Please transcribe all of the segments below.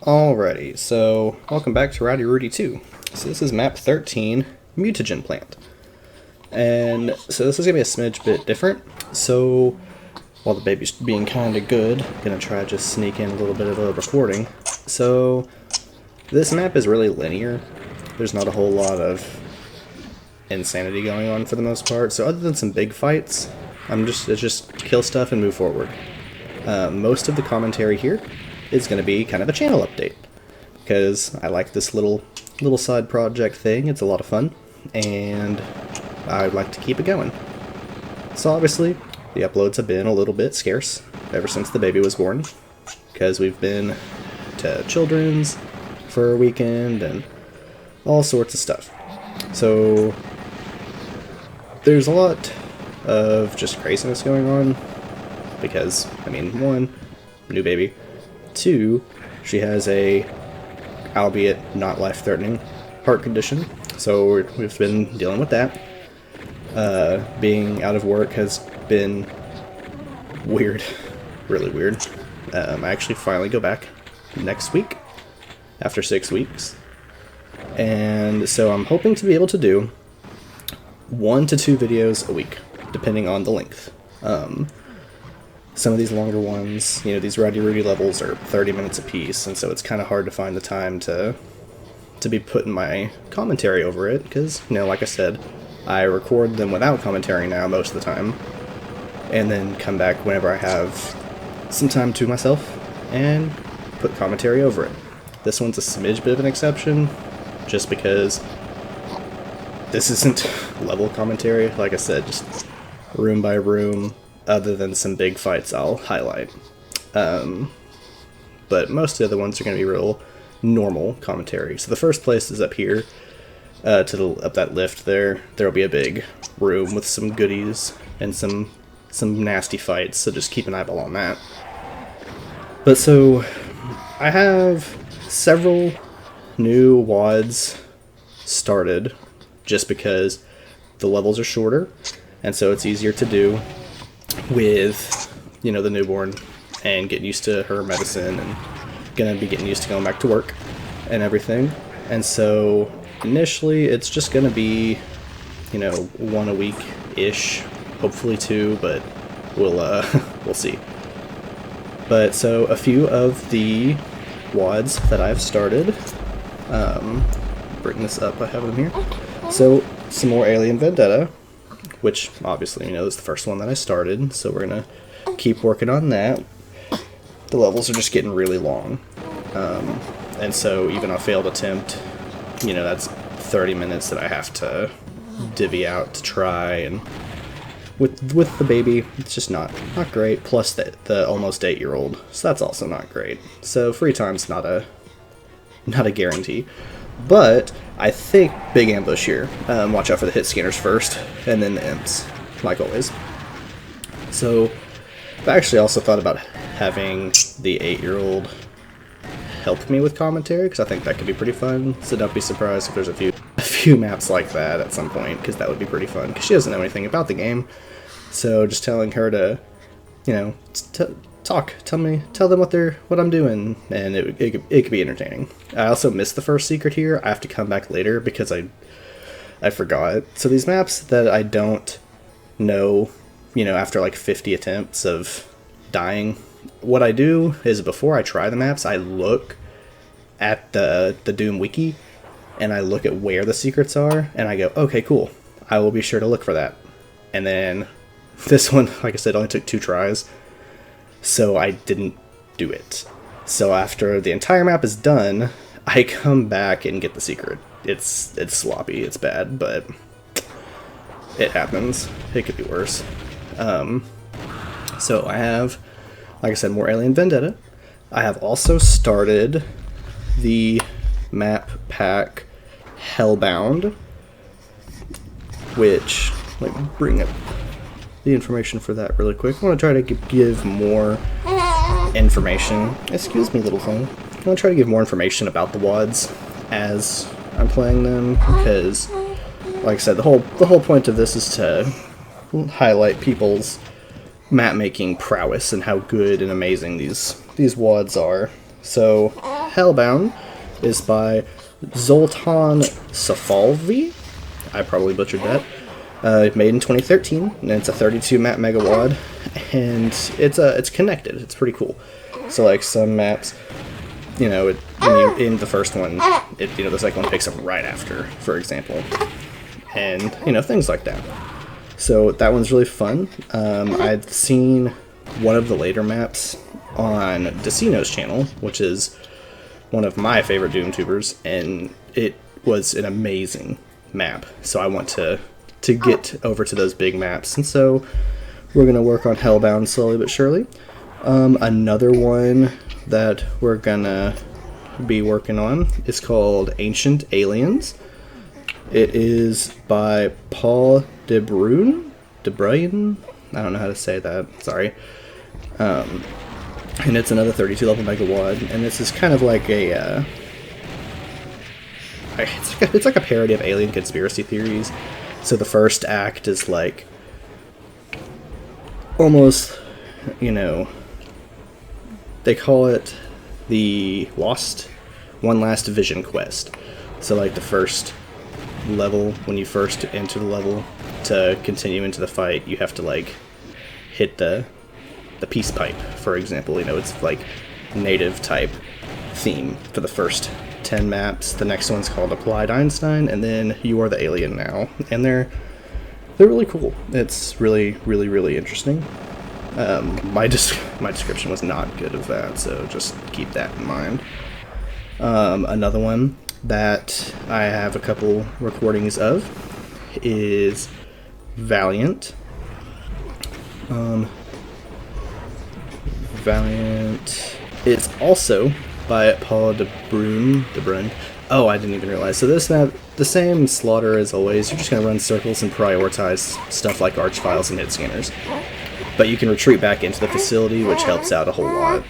Alrighty, so welcome back to Rowdy Rudy 2. So this is map 13, Mutagen plant. And so this is going to be a smidge bit different. So while the baby's being kind of good, I'm going to try to just sneak in a little bit of a recording. So this map is really linear. There's not a whole lot of insanity going on for the most part. So other than some big fights, it's just kill stuff and move forward. Most of the commentary here is going to be kind of a channel update, because I like this little side project thing. It's a lot of fun, and I'd like to keep it going. So obviously, the uploads have been a little bit scarce ever since the baby was born, because we've been to Children's for a weekend and all sorts of stuff. So there's a lot of just craziness going on, because, I mean, one, new baby. Two, she has a, albeit not life-threatening, heart condition, so we've been dealing with that. Being out of work has been weird, really weird. I actually finally go back next week, after 6 weeks, and so I'm hoping to be able to do 1 to 2 videos a week, depending on the length. Some of these longer ones, you know, these Rowdy Rudy levels are 30 minutes apiece, and so it's kind of hard to find the time to be putting my commentary over it, because, you know, like I said, I record them without commentary now most of the time, and then come back whenever I have some time to myself and put commentary over it. This one's a smidge bit of an exception, just because this isn't level commentary. Like I said, just room by room, other than some big fights I'll highlight. But most of the other ones are going to be real normal commentary. So the first place is up here, up that lift there. There'll be a big room with some goodies and some nasty fights, so just keep an eyeball on that. But so, I have several new WODs started, just because the levels are shorter, and so it's easier to do with, you know, the newborn and getting used to her medicine and gonna be getting used to going back to work and everything. And so initially it's just gonna be, you know, 1 a week ish, hopefully 2, but we'll see. But so a few of the WODs that I've started, bring this up, I have them here. So some more Alien Vendetta, which obviously, you know, is the first one that I started, so we're gonna keep working on that. The levels are just getting really long, and so even a failed attempt, you know, that's 30 minutes that I have to divvy out to try, and with the baby, it's just not great, plus the almost 8-year-old, so that's also not great. So free time's not a guarantee. But I think big ambush here. Watch out for the hit scanners first, and then the imps, like always. So I actually also thought about having the 8-year-old help me with commentary, because I think that could be pretty fun. So don't be surprised if there's a few maps like that at some point, because that would be pretty fun. Because she doesn't know anything about the game, so just telling her to, you know, tell them what I'm doing, and it could be entertaining. I also missed the first secret here. I have to come back later because I forgot. So these maps that I don't know, you know, after like 50 attempts of dying, what I do is before I try the maps, I look at the Doom wiki, and I look at where the secrets are, and I go, okay, cool, I will be sure to look for that. And then this one, like I said, only took 2 tries, so I didn't do it. So after the entire map is done, I come back and get the secret. It's sloppy, it's bad, but it happens. It could be worse. So I have, like I said, more Alien Vendetta. I have also started the map pack Hellbound, which, let me bring up the information for that really quick. I want to try to give more information. Excuse me, little phone. I want to try to give more information about the WODs as I'm playing them, because, like I said, the whole point of this is to highlight people's map making prowess and how good and amazing these WODs are. So Hellbound is by Zoltan Safalvi. I probably butchered that. Made in 2013, and it's a 32 map megawad, and it's connected. It's pretty cool. So like some maps, you know, when you in the first one, the second one picks up right after, for example, and you know, things like that. So that one's really fun. I'd seen one of the later maps on Decino's channel, which is one of my favorite Doom tubers, and it was an amazing map. So I want to get over to those big maps, and so we're gonna work on Hellbound slowly but surely. Another one that we're gonna be working on is called Ancient Aliens. It is by Paul De Bruyne. I don't know how to say that, sorry. And it's another 32 level megawad, and this is kind of like a it's like a parody of alien conspiracy theories. So the first act is like almost, you know, they call it the One Last Vision quest. So like the first level, when you first enter the level, to continue into the fight, you have to like hit the peace pipe, for example. You know, it's like native type theme for the first 10 maps. The next one's called Applied Einstein, and then You Are the Alien Now. And they're really cool. It's really, really, really interesting. My description was not good of that, so just keep that in mind. Another one that I have a couple recordings of is Valiant. Valiant is also by Paul De Bruyne. Oh, I didn't even realize. So this map, the same slaughter as always. You're just going to run circles and prioritize stuff like arch files and hit scanners. But you can retreat back into the facility, which helps out a whole lot.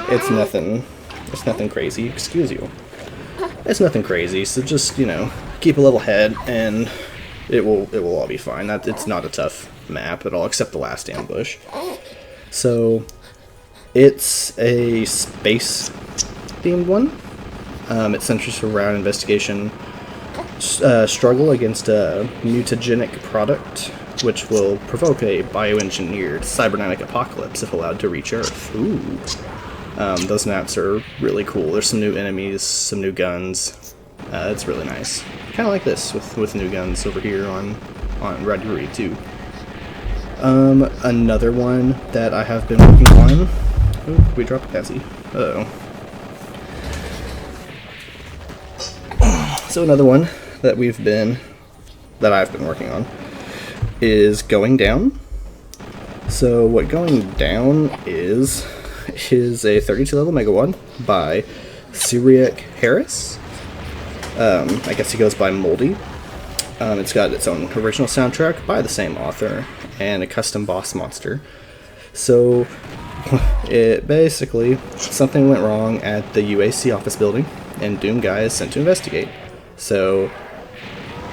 It's nothing crazy. Excuse you. It's nothing crazy. So just, you know, keep a level head, and it will all be fine. It's not a tough map at all, except the last ambush. So it's a space-themed one. It centers around investigation, struggle against a mutagenic product, which will provoke a bioengineered cybernetic apocalypse if allowed to reach Earth. Ooh. Those maps are really cool. There's some new enemies, some new guns. It's really nice. Kind of like this, with new guns over here on Rowdy Rudy too. Another one that I have been working on. Ooh, we dropped a Cassie. Uh-oh. So another one that I've been working on is Going Down. So what Going Down is a 32 level megawad by Cyriac Harris. I guess he goes by Moldy. It's got its own original soundtrack by the same author and a custom boss monster. So it basically, something went wrong at the UAC office building, and Doom Guy is sent to investigate. So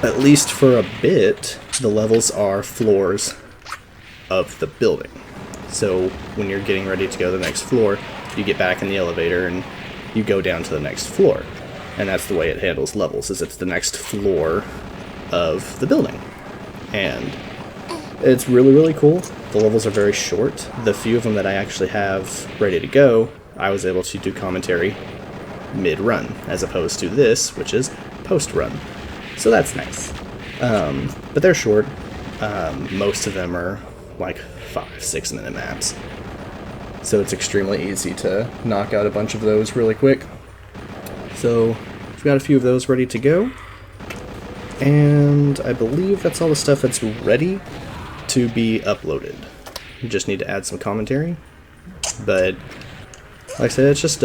at least for a bit, the levels are floors of the building. So when you're getting ready to go to the next floor, you get back in the elevator and you go down to the next floor. And that's the way it handles levels, is it's the next floor of the building. And it's really, really cool. The levels are very short. The few of them that I actually have ready to go, I was able to do commentary mid-run, as opposed to this, which is post-run. So that's nice. But they're short. Most of them are like 5-6 minute maps. So it's extremely easy to knock out a bunch of those really quick. So we've got a few of those ready to go. And I believe that's all the stuff that's ready to be uploaded. You just need to add some commentary. But like I said, it's just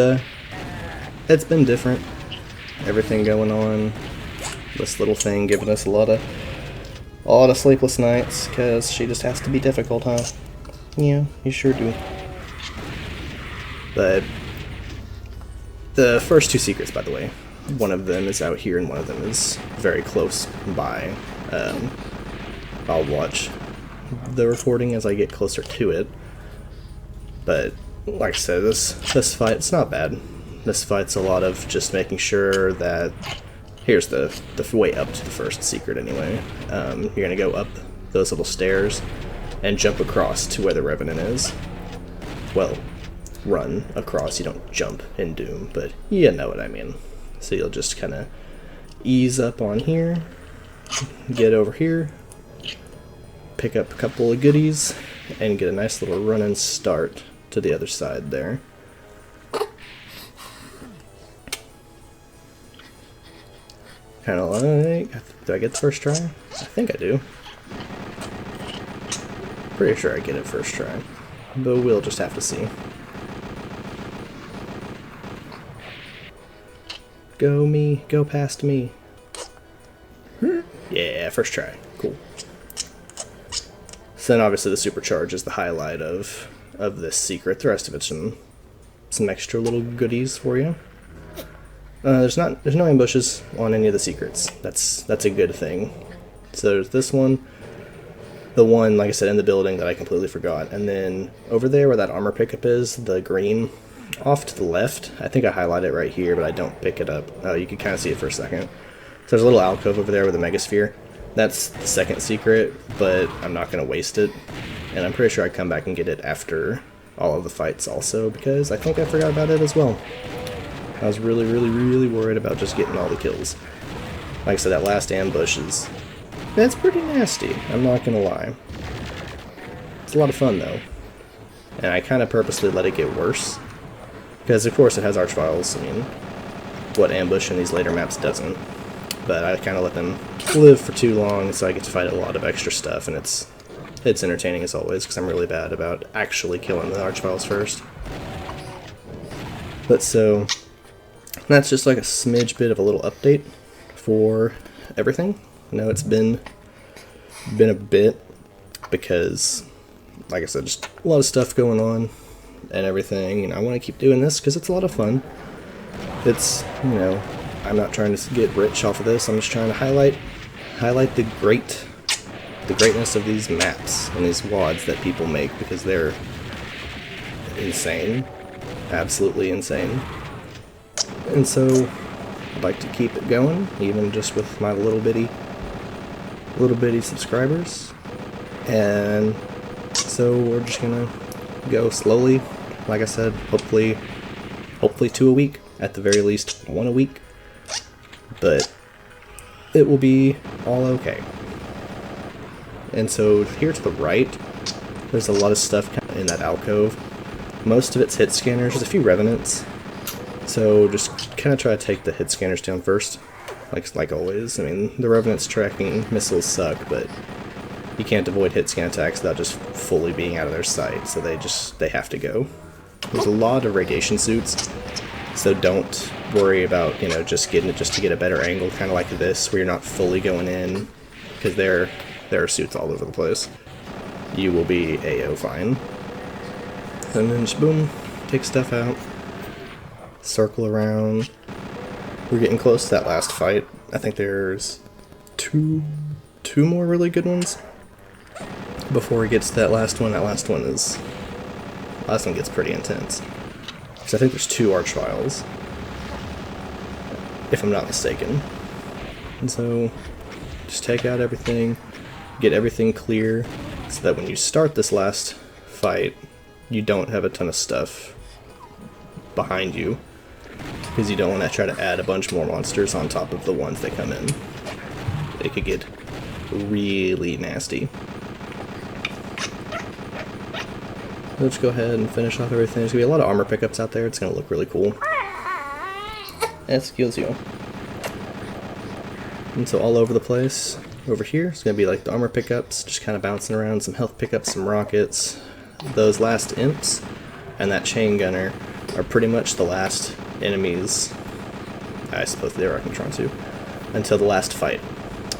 it's been different. Everything going on. This little thing giving us a lot of sleepless nights, because she just has to be difficult, huh? Yeah, you sure do. But the first two secrets, by the way, one of them is out here and one of them is very close by. I'll watch the recording as I get closer to it. But like I said, this fight, it's not bad. This fight's a lot of just making sure that... Here's the way up to the first secret anyway. You're going to go up those little stairs and jump across to where the Revenant is. Well, run across, you don't jump in Doom, but you know what I mean. So you'll just kind of ease up on here, get over here, pick up a couple of goodies, and get a nice little run and start to the other side there. Kind of like... Do I get the first try? I think I do. Pretty sure I get it first try, but we'll just have to see. Go me, go past me. Yeah, first try. Cool. So then obviously the supercharge is the highlight of this secret. The rest of it's some extra little goodies for you. There's no ambushes on any of the secrets. That's a good thing. So there's this one, the one, like I said, in the building that I completely forgot, and then over there where that armor pickup is, the green, off to the left. I think I highlight it right here, but I don't pick it up. Oh, you can kind of see it for a second. So there's a little alcove over there with a megasphere. That's the second secret, but I'm not going to waste it. And I'm pretty sure I come back and get it after all of the fights also, because I think I forgot about it as well. I was really, really, really worried about just getting all the kills. Like I said, that last ambush that's pretty nasty, I'm not going to lie. It's a lot of fun though. And I kind of purposely let it get worse. Because of course it has Archviles. I mean, what ambush in these later maps doesn't. But I kind of let them live for too long, so I get to fight a lot of extra stuff, and it's entertaining as always, because I'm really bad about actually killing the Archviles first. But so, that's just like a smidge bit of a little update for everything. I know it's been a bit, because, like I said, just a lot of stuff going on and everything, and I want to keep doing this because it's a lot of fun. It's, you know, I'm not trying to get rich off of this. I'm just trying to highlight the greatness of these maps and these WODs that people make, because they're insane, absolutely insane. And so I'd like to keep it going, even just with my little bitty subscribers. And so we're just gonna go slowly. Like I said, hopefully 2 a week, at the very least 1 a week. But it will be all okay. And so here to the right, there's a lot of stuff in that alcove. Most of it's hit scanners. There's a few revenants. So just kind of try to take the hit scanners down first, like always. I mean, the revenants tracking missiles suck, but you can't avoid hit scan attacks without just fully being out of their sight. So they have to go. There's a lot of radiation suits. So don't worry about, you know, just getting it just to get a better angle, kind of like this, where you're not fully going in, because there are suits all over the place. You will be AO fine. And then just boom, take stuff out, circle around. We're getting close to that last fight. I think there's two more really good ones before it gets to that last one. That last one gets pretty intense. So I think there's 2 Archviles, if I'm not mistaken. And so, just take out everything, get everything clear, so that when you start this last fight, you don't have a ton of stuff behind you, because you don't want to try to add a bunch more monsters on top of the ones that come in. It could get really nasty. Let's go ahead and finish off everything. There's going to be a lot of armor pickups out there. It's going to look really cool. Excuse you. And so all over the place, over here, it's going to be like the armor pickups, just kind of bouncing around, some health pickups, some rockets. Those last imps and that chain gunner are pretty much the last enemies, I suppose they are Architron too, until the last fight.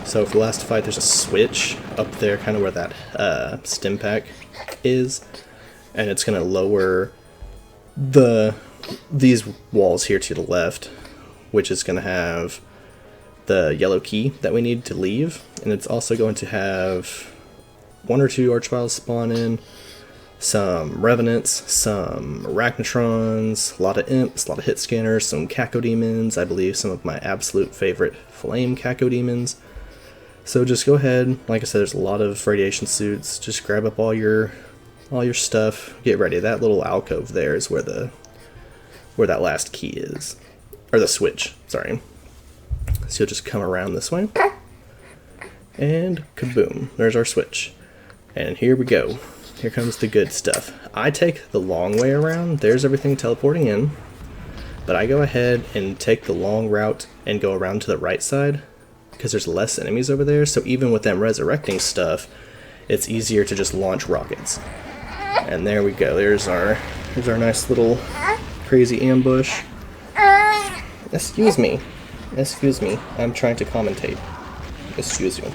So for the last fight, there's a switch up there, kind of where that stim pack is. And it's going to lower these walls here to the left, which is going to have the yellow key that we need to leave, and it's also going to have 1 or 2 Archviles spawn in, some Revenants, some Arachnotrons, a lot of Imps, a lot of Hit Scanners, some Cacodemons, I believe some of my absolute favorite Flame Cacodemons. So just go ahead, like I said, there's a lot of radiation suits, just grab up all your stuff, get ready. That little alcove there is where that last key is. Or the switch, sorry. So you'll just come around this way. And kaboom, there's our switch. And here we go. Here comes the good stuff. I take the long way around, there's everything teleporting in. But I go ahead and take the long route and go around to the right side, because there's less enemies over there, so even with them resurrecting stuff, it's easier to just launch rockets. And there we go, there's our nice little crazy ambush. Excuse me, I'm trying to commentate. Excuse you.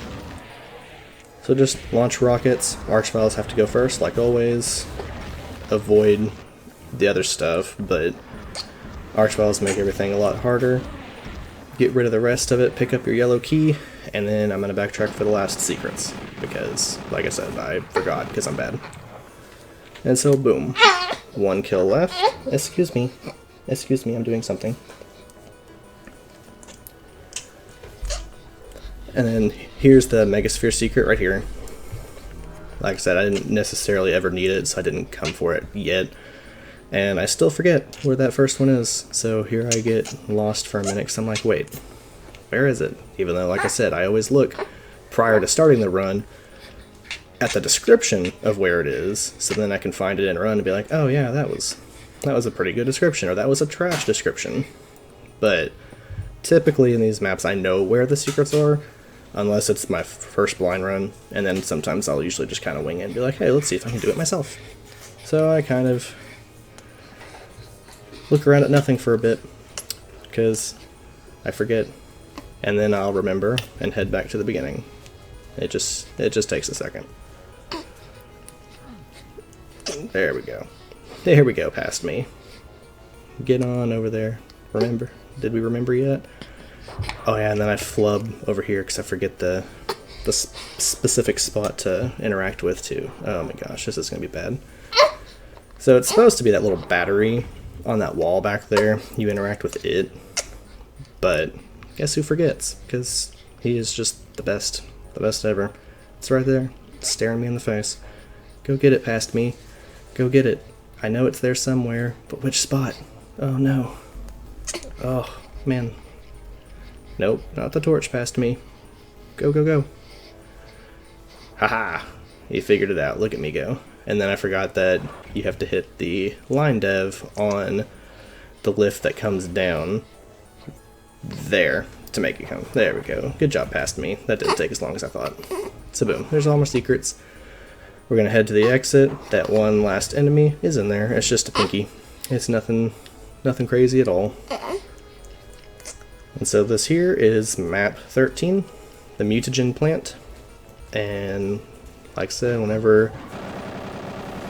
So just launch rockets, Archviles have to go first, like always. Avoid the other stuff, but Archviles make everything a lot harder. Get rid of the rest of it, pick up your yellow key, and then I'm going to backtrack for the last secrets, because, like I said, I forgot, because I'm bad. And so, boom. 1 kill left. Excuse me, I'm doing something. And then here's the Megasphere secret right here. Like I said, I didn't necessarily ever need it, so I didn't come for it yet. And I still forget where that first one is, so here I get lost for a minute because I'm like, wait, where is it? Even though, like I said, I always look prior to starting the run at the description of where it is, so then I can find it and run and be like, oh yeah, that was a pretty good description, or that was a trash description. But typically in these maps I know where the secrets are, unless it's my first blind run, and then sometimes I'll usually just kind of wing it and be like, hey, let's see if I can do it myself. So I kind of look around at nothing for a bit, because I forget, and then I'll remember and head back to the beginning. It just takes a second. There we go. There we go, past me. Get on over there. Remember? Did we remember yet? Oh yeah, and then I flub over here because I forget the specific spot to interact with too. Oh my gosh, this is going to be bad. So it's supposed to be that little battery on that wall back there. You interact with it, but guess who forgets? Because he is just the best ever. It's right there, staring me in the face. Go get it, past me. Go get it. I know it's there somewhere, but which spot? Oh no. Oh man. Nope, not the torch, past me. Go, go, go. Haha, you figured it out. Look at me go. And then I forgot that you have to hit the line dev on the lift that comes down there to make it come. There we go. Good job, past me. That didn't take as long as I thought. So boom, there's all my secrets. We're gonna head to the exit. That one last enemy is in there. It's just a pinky. It's nothing crazy at all. And so this here is map 13, the Mutagen plant. And like I said, whenever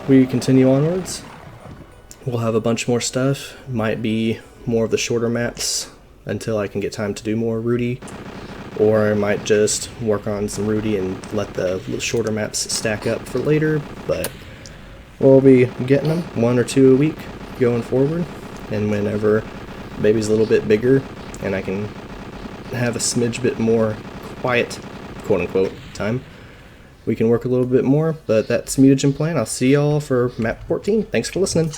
we continue onwards, we'll have a bunch more stuff. Might be more of the shorter maps until I can get time to do more Rudy, or I might just work on some Rudy and let the shorter maps stack up for later, but we'll be getting them 1 or 2 a week going forward, and whenever baby's a little bit bigger and I can have a smidge bit more quiet, quote-unquote, time, we can work a little bit more. But that's Mutagen plan. I'll see y'all for map 14. Thanks for listening.